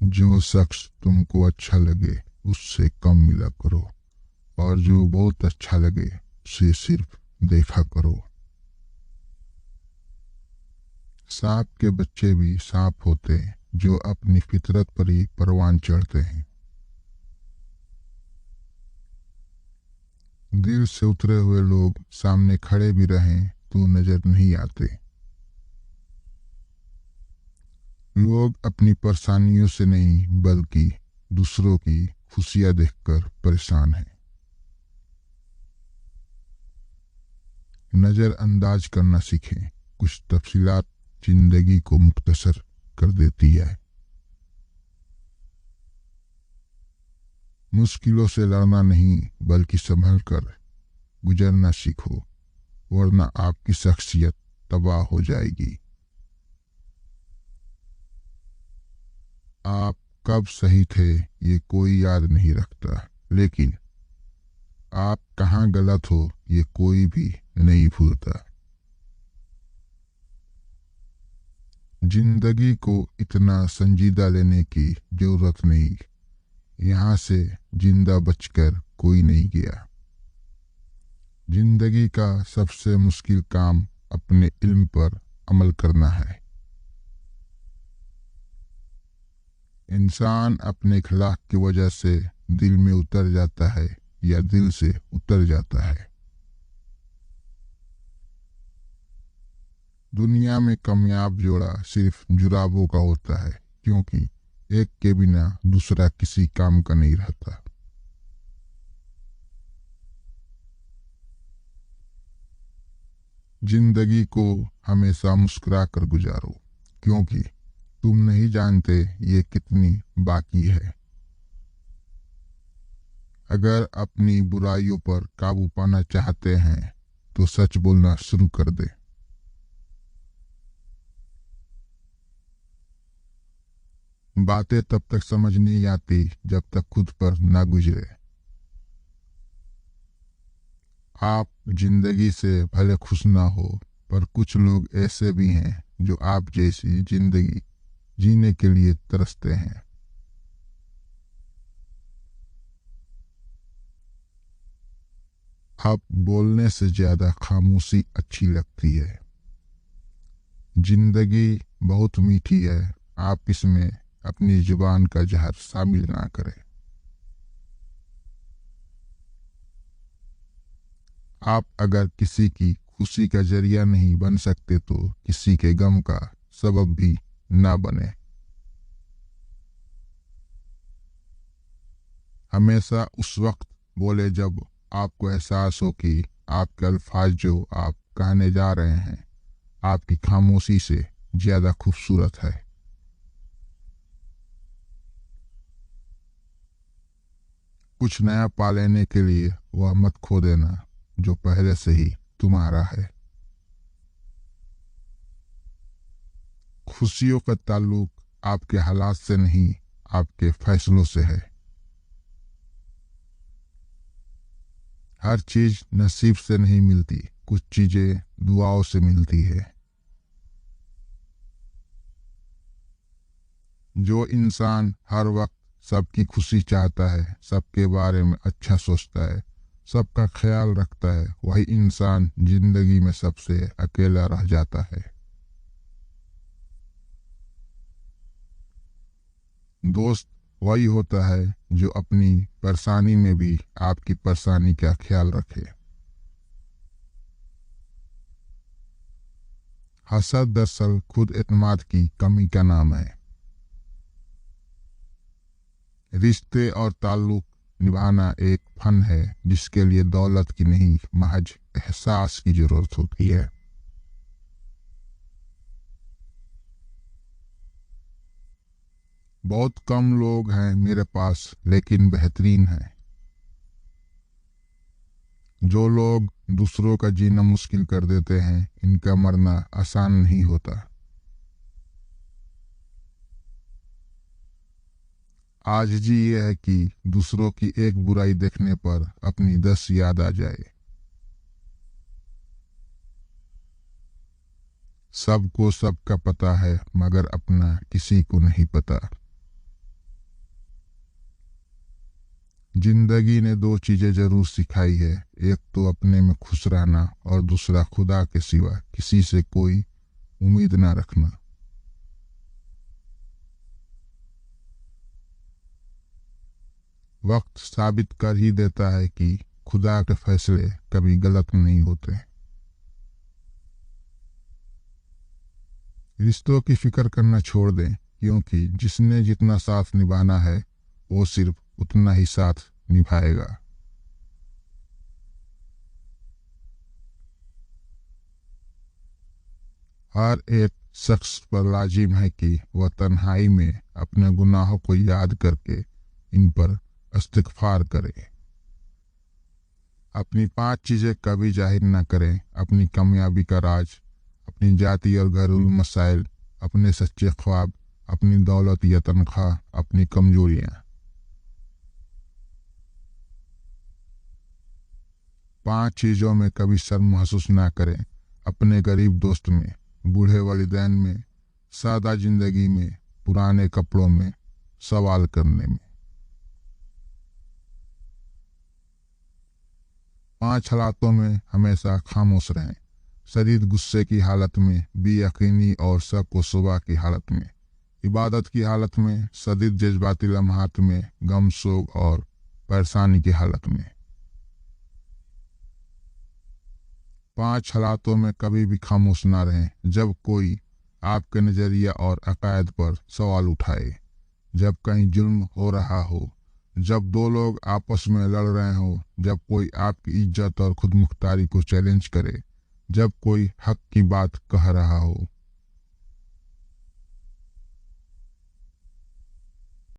जो शख्स तुमको अच्छा लगे उससे कम मिला करो, और जो बहुत अच्छा लगे उसे सिर्फ देखा करो। सांप के बच्चे भी सांप होते हैं, जो अपनी फितरत पर ही परवान चढ़ते हैं। दिल से उतरे हुए लोग सामने खड़े भी रहें तो नजर नहीं आते। लोग अपनी परेशानियों से नहीं बल्कि दूसरों की खुशियां देखकर परेशान हैं। नज़रअंदाज करना सीखें, कुछ तफसीलात जिंदगी को मुख्तसर कर देती है। मुश्किलों से लड़ना नहीं बल्कि संभल कर गुजरना सीखो, वरना आपकी शख्सियत तबाह हो जाएगी। आप कब सही थे ये कोई याद नहीं रखता, लेकिन आप कहाँ गलत हो ये कोई भी नहीं भूलता। जिंदगी को इतना संजीदा लेने की जरूरत नहीं, यहाँ से जिंदा बचकर कोई नहीं गया। जिंदगी का सबसे मुश्किल काम अपने इल्म पर अमल करना है। इंसान अपने अखलाक की वजह से दिल में उतर जाता है या दिल से उतर जाता है। दुनिया में कामयाब जोड़ा सिर्फ जुराबों का होता है, क्योंकि एक के बिना दूसरा किसी काम का नहीं रहता। जिंदगी को हमेशा मुस्कुरा कर गुजारो, क्योंकि तुम नहीं जानते ये कितनी बाकी है। अगर अपनी बुराइयों पर काबू पाना चाहते हैं तो सच बोलना शुरू कर दे। बातें तब तक समझ नहीं आती जब तक खुद पर ना गुजरे। आप जिंदगी से भले खुश ना हो, पर कुछ लोग ऐसे भी हैं जो आप जैसी जिंदगी जीने के लिए तरसते हैं। आप बोलने से ज्यादा खामोशी अच्छी लगती है। जिंदगी बहुत मीठी है, आप इसमें अपनी जुबान का जहर शामिल ना करें। आप अगर किसी की खुशी का जरिया नहीं बन सकते तो किसी के गम का सबब भी ना बने। हमेशा उस वक्त बोले जब आपको एहसास हो कि आपके अल्फाज जो आप कहने जा रहे हैं आपकी खामोशी से ज्यादा खूबसूरत है। कुछ नया पा लेने के लिए वह मत खो देना जो पहले से ही तुम्हारा है। खुशियों का ताल्लुक आपके हालात से नहीं आपके फैसलों से है। हर चीज नसीब से नहीं मिलती, कुछ चीजें दुआओं से मिलती है। जो इंसान हर वक्त सबकी खुशी चाहता है, सबके बारे में अच्छा सोचता है, सबका ख्याल रखता है, वही इंसान जिंदगी में सबसे अकेला रह जाता है। दोस्त वही होता है जो अपनी परेशानी में भी आपकी परेशानी का ख्याल रखे। हसद दरअसल खुद एतमाद की कमी का नाम है। रिश्ते और ताल्लुक निभाना एक फन है जिसके लिए दौलत की नहीं महज एहसास की जरूरत होती है। बहुत कम लोग हैं मेरे पास लेकिन बेहतरीन हैं। जो लोग दूसरों का जीना मुश्किल कर देते हैं इनका मरना आसान नहीं होता। आजिज़ी ये है कि दूसरों की एक बुराई देखने पर अपनी 10 याद आ जाए। सबको सबका पता है मगर अपना किसी को नहीं पता। जिंदगी ने दो चीजें जरूर सिखाई है, एक तो अपने में खुश रहना और दूसरा खुदा के सिवा किसी से कोई उम्मीद ना रखना। वक्त साबित कर ही देता है कि खुदा के फैसले कभी गलत नहीं होते। रिश्तों की फिक्र करना छोड़ दें, क्योंकि जिसने जितना साथ निभाना है वो सिर्फ उतना ही साथ निभाएगा। हर एक शख्स पर लाजिम है कि वह तन्हाई में अपने गुनाहों को याद करके इन पर इस्तिग़फ़ार करे। अपनी 5 चीज़ें कभी जाहिर न करें: अपनी कामयाबी का राज, अपनी जाति और घरेलू मसाइल, अपने सच्चे ख्वाब, अपनी दौलत या तनख्वाह, अपनी कमजोरियां। 5 चीज़ों में कभी शर्म महसूस ना करें: अपने गरीब दोस्त में, बूढ़े वालिदैन में, सादा जिंदगी में, पुराने कपड़ों में, सवाल करने में। 5 हालातों में हमेशा खामोश रहें: शदीद गुस्से की हालत में, बेयकीनी और शक व शुबा की हालत में, इबादत की हालत में, शदीद जज्बाती लम्हात में, गम शोक और परेशानी की हालत में। 5 हालातों में कभी भी खामोश ना रहें: जब कोई आपके नज़रिया और अकायद पर सवाल उठाए, जब कहीं जुल्म हो रहा हो, जब 2 लोग आपस में लड़ रहे हो, जब कोई आपकी इज्जत और खुद मुख्तारी को चैलेंज करे, जब कोई हक की बात कह रहा हो,